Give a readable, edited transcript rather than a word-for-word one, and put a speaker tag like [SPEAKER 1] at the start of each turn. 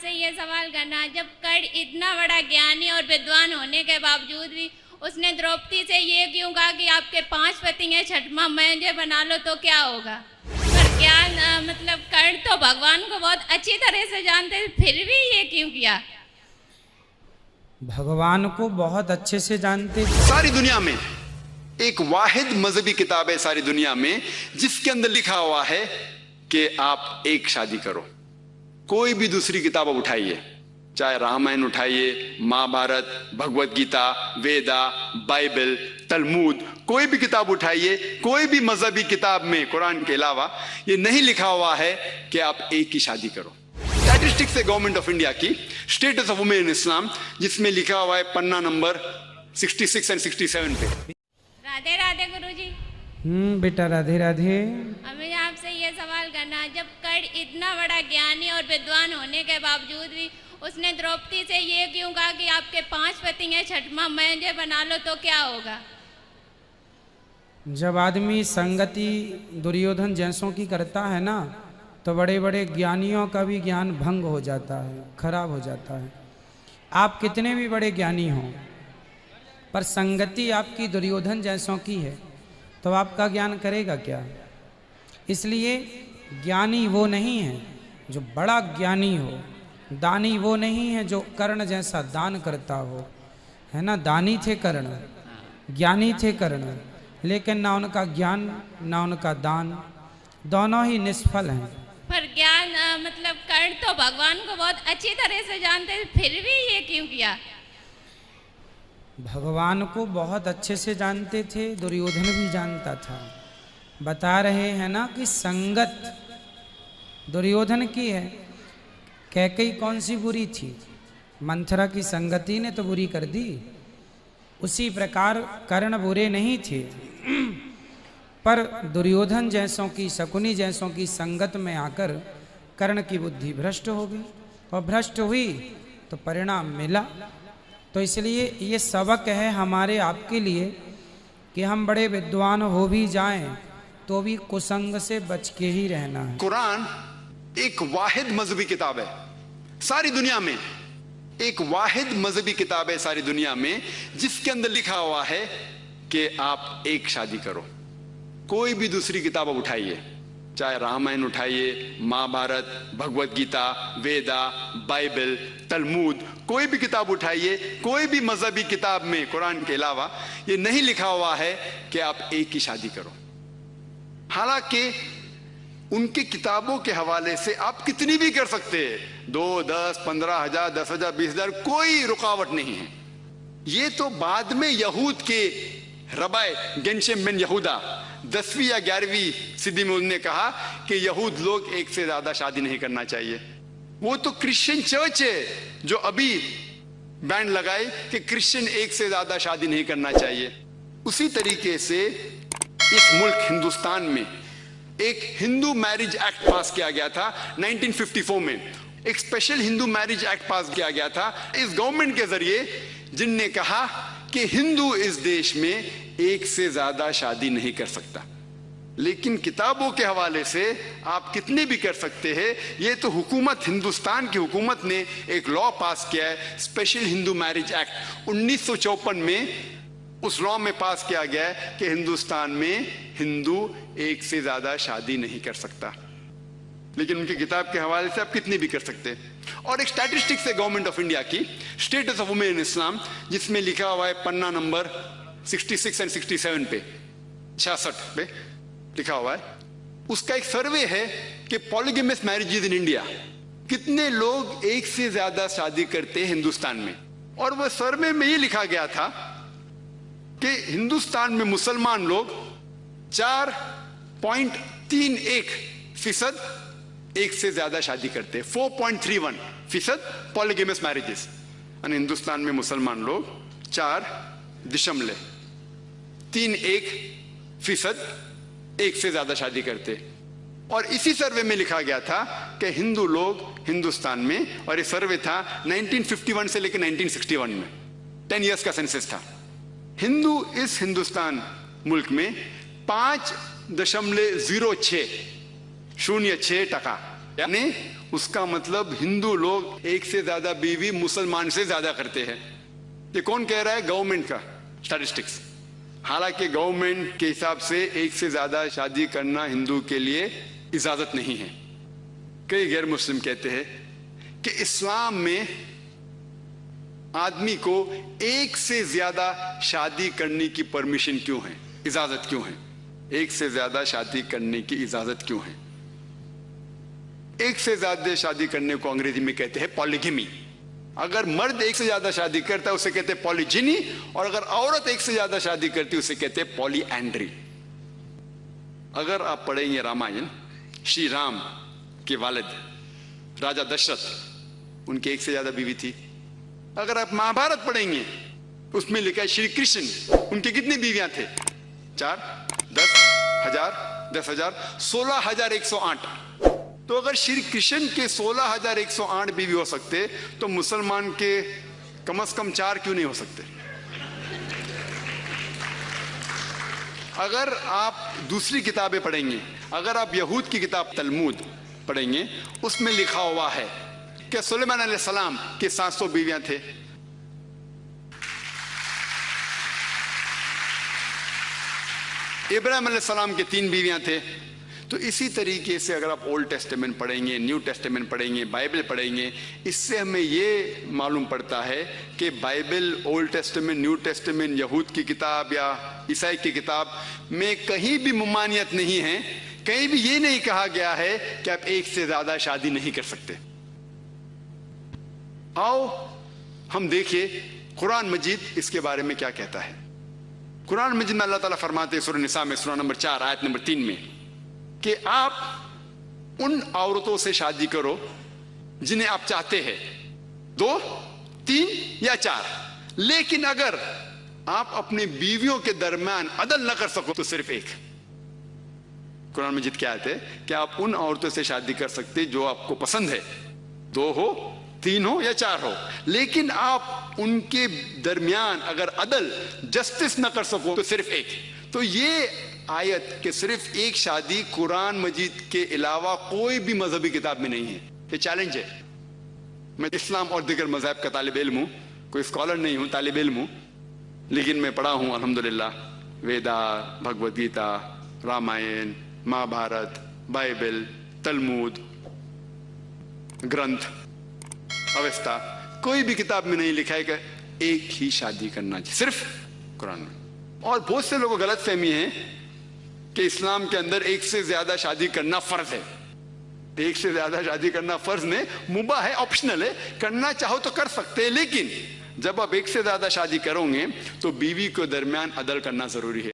[SPEAKER 1] आपसे ये सवाल करना, जब कर्ण इतना बड़ा ज्ञानी और विद्वान होने के बावजूद भी उसने द्रौपदी से ये क्यों कहा कि आपके 5 पति हैं, छठवां मुझे बना लो तो क्या होगा? पर ज्ञान मतलब कर्ण तो भगवान को बहुत अच्छी तरह से जानते थे, फिर भी ये क्यों किया?
[SPEAKER 2] भगवान को बहुत अच्छे से जानते थे।
[SPEAKER 3] सारी दुनिया में एक वाहिद मजहबी किताब है सारी दुनिया में जिसके अंदर लिखा हुआ है कि आप एक शादी करो। कोई भी दूसरी किताब उठाइए, चाहे रामायण उठाइए, महाभारत, भगवत गीता, वेदा, बाइबल, तलमूद, कोई भी किताब उठाइए, कोई भी मजहबी किताब में कुरान के अलावा ये नहीं लिखा हुआ है कि आप एक ही शादी करो। स्टैटिस्टिक्स है गवर्नमेंट ऑफ इंडिया की, स्टेटस ऑफ वुमेन इन इस्लाम, जिसमें लिखा हुआ है पन्ना नंबर 66 और 67 पे।
[SPEAKER 1] राधे राधे गुरुजी।
[SPEAKER 2] बेटा राधे राधे।
[SPEAKER 1] हमें आपसे ये सवाल करना, जब कर्ण इतना बड़ा ज्ञानी और विद्वान होने के बावजूद भी उसने द्रौपदी से ये क्यों कहा कि आपके 5 पति हैं, छठवां मुझे बना लो तो क्या होगा?
[SPEAKER 2] जब आदमी संगति दुर्योधन जैसों की करता है ना, तो बड़े बड़े ज्ञानियों का भी ज्ञान भंग हो जाता है, खराब हो जाता है। आप कितने भी बड़े ज्ञानी हों, पर संगति आपकी दुर्योधन जैसों की है तो आपका ज्ञान करेगा क्या? इसलिए ज्ञानी वो नहीं है जो बड़ा ज्ञानी हो, दानी वो नहीं है जो कर्ण जैसा दान करता हो, है ना। दानी थे कर्ण, ज्ञानी थे कर्ण, लेकिन ना उनका ज्ञान ना उनका दान, दोनों ही निष्फल हैं।
[SPEAKER 1] पर ज्ञान मतलब कर्ण तो भगवान को बहुत अच्छी तरह से जानते थे, फिर भी ये क्यों किया?
[SPEAKER 2] भगवान को बहुत अच्छे से जानते थे, दुर्योधन भी जानता था। बता रहे हैं ना कि संगत दुर्योधन की है। कैकेयी कौन सी बुरी थी? मंथरा की संगति ने तो बुरी कर दी। उसी प्रकार कर्ण बुरे नहीं थे, पर दुर्योधन जैसों की, शकुनी जैसों की संगत में आकर कर्ण की बुद्धि भ्रष्ट हो गई, और भ्रष्ट हुई तो परिणाम मिला। तो इसलिए ये सबक है हमारे आपके लिए कि हम बड़े विद्वान हो भी जाएं तो भी कुसंग से बच के ही रहना है।
[SPEAKER 3] कुरान एक वाहिद मजहबी किताब है सारी दुनिया में, एक वाहिद मजहबी किताब है सारी दुनिया में जिसके अंदर लिखा हुआ है कि आप एक शादी करो। कोई भी दूसरी किताब उठाइए, चाहे रामायण उठाइए, महाभारत, भगवत गीता, वेदा, बाइबल, तलमूद, कोई भी किताब उठाइए, कोई भी मजहबी किताब में कुरान के अलावा ये नहीं लिखा हुआ है कि आप एक ही शादी करो। हालांकि उनकी किताबों के हवाले से आप कितनी भी कर सकते हैं, 2, 10, 15,000, 10,000, 20,000, कोई रुकावट नहीं है। ये तो बाद में यहूद के रबाय गेंशम बिन यहूदा 10वीं या 11वीं सदी में उन्होंने कहा कि यहूद लोग एक से ज्यादा शादी नहीं करना चाहिए। वो तो क्रिश्चियन चर्च है जो अभी बैन लगाए कि क्रिश्चियन एक से ज्यादा शादी नहीं करना चाहिए। उसी तरीके से इस मुल्क हिंदुस्तान में एक हिंदू मैरिज एक्ट पास किया गया था 1954 में। एक स्पेशल हिंदू मैरिज एक्ट पास किया गया था इस गवर्नमेंट के जरिए, जिनने कहा कि हिंदू इस देश में एक से ज्यादा शादी नहीं कर सकता। लेकिन किताबों के हवाले से आप कितने भी कर सकते हैं। ये तो हुकूमत, हिंदुस्तान की हुकूमत ने एक लॉ पास किया है, स्पेशल हिंदू मैरिज एक्ट 1954 में। उस लॉ में पास किया गया है कि हिंदुस्तान में हिंदू एक से ज्यादा शादी नहीं कर सकता, लेकिन उनकी किताब के हवाले से आप कितनी भी कर सकते हैं। और एक स्टैटिस्टिक्स है गवर्नमेंट ऑफ इंडिया की, स्टेटस ऑफ वुमेन इन इस्लाम, जिसमें लिखा हुआ है पन्ना नंबर 66 और 67 पे, 66 पे लिखा हुआ है। उसका एक सर्वे है कि पॉलीगैमस मैरिजेस इन इंडिया, कितने लोग एक से ज्यादा शादी करते हैं हिंदुस्तान में। और वह सर्वे में ये लिखा गया था कि हिंदुस्तान में मुसलमान लोग 4.31% एक से ज्यादा शादी करते हैं, 4.31% पॉलीगैमस मैरिजेस। और हिंदुस्तान में मुसलमान लोग 4.31% एक से ज्यादा शादी करते। और इसी सर्वे में लिखा गया था कि हिंदू लोग हिंदुस्तान में, और ये सर्वे था 1951 से लेकर 1961 में, 10 इयर्स का सेंसस था। हिंदू इस हिंदुस्तान मुल्क में 5.06% यानी उसका मतलब हिंदू लोग एक से ज्यादा बीवी मुसलमान से ज्यादा करते हैं। ये कौन कह रहा है? गवर्नमेंट का स्टैटिस्टिक्स। हालांकि गवर्नमेंट के हिसाब से एक से ज्यादा शादी करना हिंदू के लिए इजाजत नहीं है। कई गैर मुस्लिम कहते हैं कि इस्लाम में आदमी को एक से ज्यादा शादी करने की परमिशन क्यों है, इजाजत क्यों है? एक से ज्यादा शादी करने की इजाजत क्यों है? एक से ज्यादा शादी करने को अंग्रेजी में कहते हैं पॉलीगेमी। अगर मर्द एक से ज्यादा शादी करता है उसे कहते हैं पॉलीजिनी, और अगर औरत एक से ज्यादा शादी करती है उसे कहते हैं पॉलीएंड्री। अगर आप पढ़ेंगे रामायण, श्री राम के वालिद राजा दशरथ, उनकी एक से ज्यादा बीवी थी। अगर आप महाभारत पढ़ेंगे उसमें लिखा है श्री कृष्ण, उनके कितनी बीवियां थे? 4, 10, 1000, 10,000, 16,108। तो अगर श्री कृष्ण के 16,108 बीवी हो सकते तो मुसलमान के कम से कम 4 क्यों नहीं हो सकते? अगर आप दूसरी किताबें पढ़ेंगे, अगर आप यहूद की किताब तलमूद पढ़ेंगे, उसमें लिखा हुआ है कि सुलेमान अलैहिस्सलाम के 700 बीवियां थे। इब्राहिम अलैहिस्सलाम के 3 बीवियां थे। तो इसी तरीके से अगर आप ओल्ड टेस्टामेंट पढ़ेंगे, न्यू टेस्टामेंट पढ़ेंगे, बाइबल पढ़ेंगे, इससे हमें ये मालूम पड़ता है कि Bible, old testament, new testament, यहूद की किताब या ईसाई की किताब में कहीं भी ममानियत नहीं है, कहीं भी ये नहीं कहा गया है कि आप एक से ज्यादा शादी नहीं कर सकते। आओ हम देखिए कुरान मजीद इसके बारे में क्या कहता है। कुरान मजीद में अल्लाह ताला फरमाते हैं सूरह निसा में, सूरह नंबर 4 आयत नंबर 3 में, कि आप उन औरतों से शादी करो जिन्हें आप चाहते हैं, 2, 3 या 4, लेकिन अगर आप अपनी बीवियों के दरमियान अदल न कर सको तो सिर्फ एक। कुरान मजीद क्या कहते हैं कि आप उन औरतों से शादी कर सकते जो आपको पसंद है, 2 हो, 3 हो या 4 हो, लेकिन आप उनके दरमियान अगर अदल, जस्टिस न कर सको तो सिर्फ एक। तो ये आयत कि सिर्फ एक शादी कुरान मजीद के अलावा कोई भी मजहबी किताब में नहीं है। ये चैलेंज है। मैं इस्लाम और दिगर मज़हब का तालिब इल्म हूँ, कोई स्कॉलर नहीं हूँ, तालिब इल्म हूँ, लेकिन मैं पढ़ा हूँ अल्हम्दुलिल्लाह वेदा, भगवद गीता, रामायण, महाभारत, बाइबल, तलमूद, ग्रंथ, अवेस्ता, कोई भी किताब में नहीं लिखा है कि एक ही शादी करना चाहिए, सिर्फ कुरान में। और बहुत से लोगों को गलत फहमी है कि इस्लाम के अंदर एक से ज्यादा शादी करना फर्ज है। एक से ज्यादा शादी करना फर्ज नहीं, मुबाह है, ऑप्शनल है, करना चाहो तो कर सकते हैं, लेकिन जब आप एक से ज्यादा शादी करोगे तो बीवी के दरमियान अदल करना जरूरी है।